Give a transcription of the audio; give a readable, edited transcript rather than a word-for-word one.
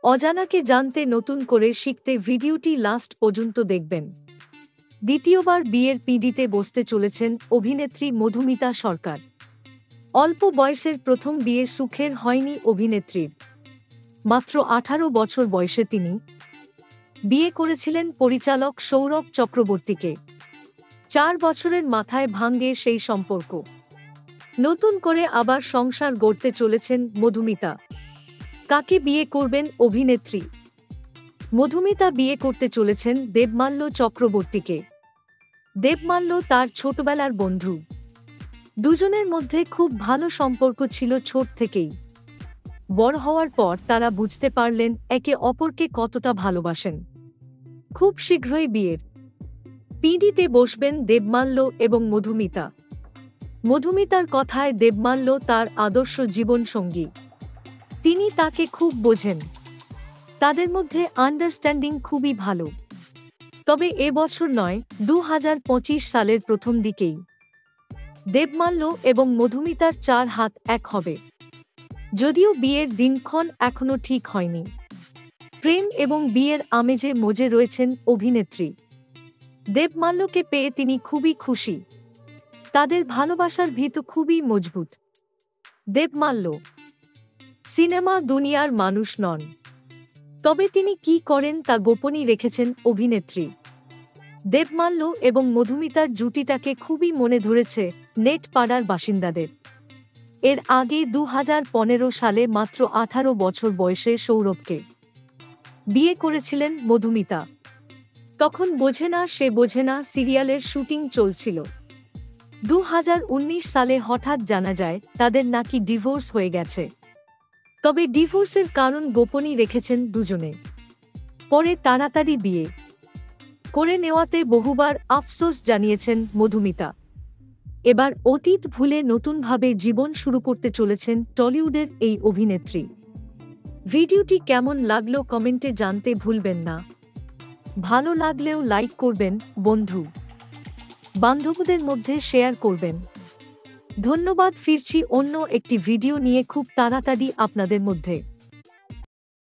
অজানাকে জানতে নতুন করে শিখতে ভিডিওটি লাস্ট পর্যন্ত দেখবেন। দ্বিতীয়বার বিয়ের পিঁডিতে বসতে চলেছেন অভিনেত্রী মধুমিতা সরকার। অল্প বয়সের প্রথম বিয়ে সুখের হয়নি অভিনেত্রীর। মাত্র 18 বছর বয়সে তিনি বিয়ে করেছিলেন পরিচালক সৌরভ চক্রবর্তীকে। 4 বছরের মাথায় ভাঙে সেই সম্পর্ক। নতুন করে আবার সংসার গড়তে চলেছেন মধুমিতা। কাকে বিয়ে করবেন অভিনেত্রী? মধুমিতা বিয়ে করতে চলেছেন দেবমাল্য চক্রবর্তীকে। দেবমাল্য তার ছোটবেলার বন্ধু। দুজনের মধ্যে খুব ভালো সম্পর্ক ছিল ছোট থেকেই। বড় হওয়ার পর তারা বুঝতে পারলেন একে অপরকে কতটা ভালোবাসেন। খুব শীঘ্রই বিয়ের পিঁডিতে বসবেন দেবমাল্য এবং মধুমিতা। মধুমিতার কথায় দেবমাল্য তার আদর্শ জীবনসঙ্গী। তিনি তাকে খুব বোঝেন। তাদের মধ্যে আন্ডারস্ট্যান্ডিং খুবই ভালো। তবে এবছর নয়, 2025 সালের প্রথম দিকেই দেবমাল্য এবং মধুমিতার 4 হাত এক হবে। যদিও বিয়ের দিনক্ষণ এখনো ঠিক হয়নি। প্রেম এবং বিয়ের আমেজে মজে রয়েছেন অভিনেত্রী। দেবমাল্যকে পেয়ে তিনি খুবই খুশি। তাদের ভালোবাসার ভিত খুবই মজবুত। দেবমাল্য সিনেমা দুনিয়ার মানুষ নন। তবে তিনি কি করেন তা গোপনই রেখেছেন অভিনেত্রী। দেবমাল্য এবং মধুমিতার জুটিটাকে খুবই মনে ধরেছে নেট পাড়ার বাসিন্দাদের। এর আগে 2015 সালে মাত্র 18 বছর বয়সে সৌরভকে বিয়ে করেছিলেন মধুমিতা। তখন বোঝে না সে বোঝে না সিরিয়ালের শুটিং চলছিল। 2019 সালে হঠাৎ জানা যায় তাদের নাকি ডিভোর্স হয়ে গেছে। তবে ডিভোর্সের কারণ গোপনই রেখেছেন দুজনে। পরে তাড়াতাড়ি বিয়ে করে নেওয়াতে বহুবার আফসোস জানিয়েছেন মধুমিতা। এবার অতীত ভুলে নতুনভাবে জীবন শুরু করতে চলেছেন টলিউডের এই অভিনেত্রী। ভিডিওটি কেমন লাগলো কমেন্টে জানতে ভুলবেন না। ভালো লাগলেও লাইক করবেন, বন্ধু বান্ধবদের মধ্যে শেয়ার করবেন। ধন্যবাদ। ফিরছি অন্য একটি ভিডিও নিয়ে খুব তাড়াতাড়ি আপনাদের মধ্যে।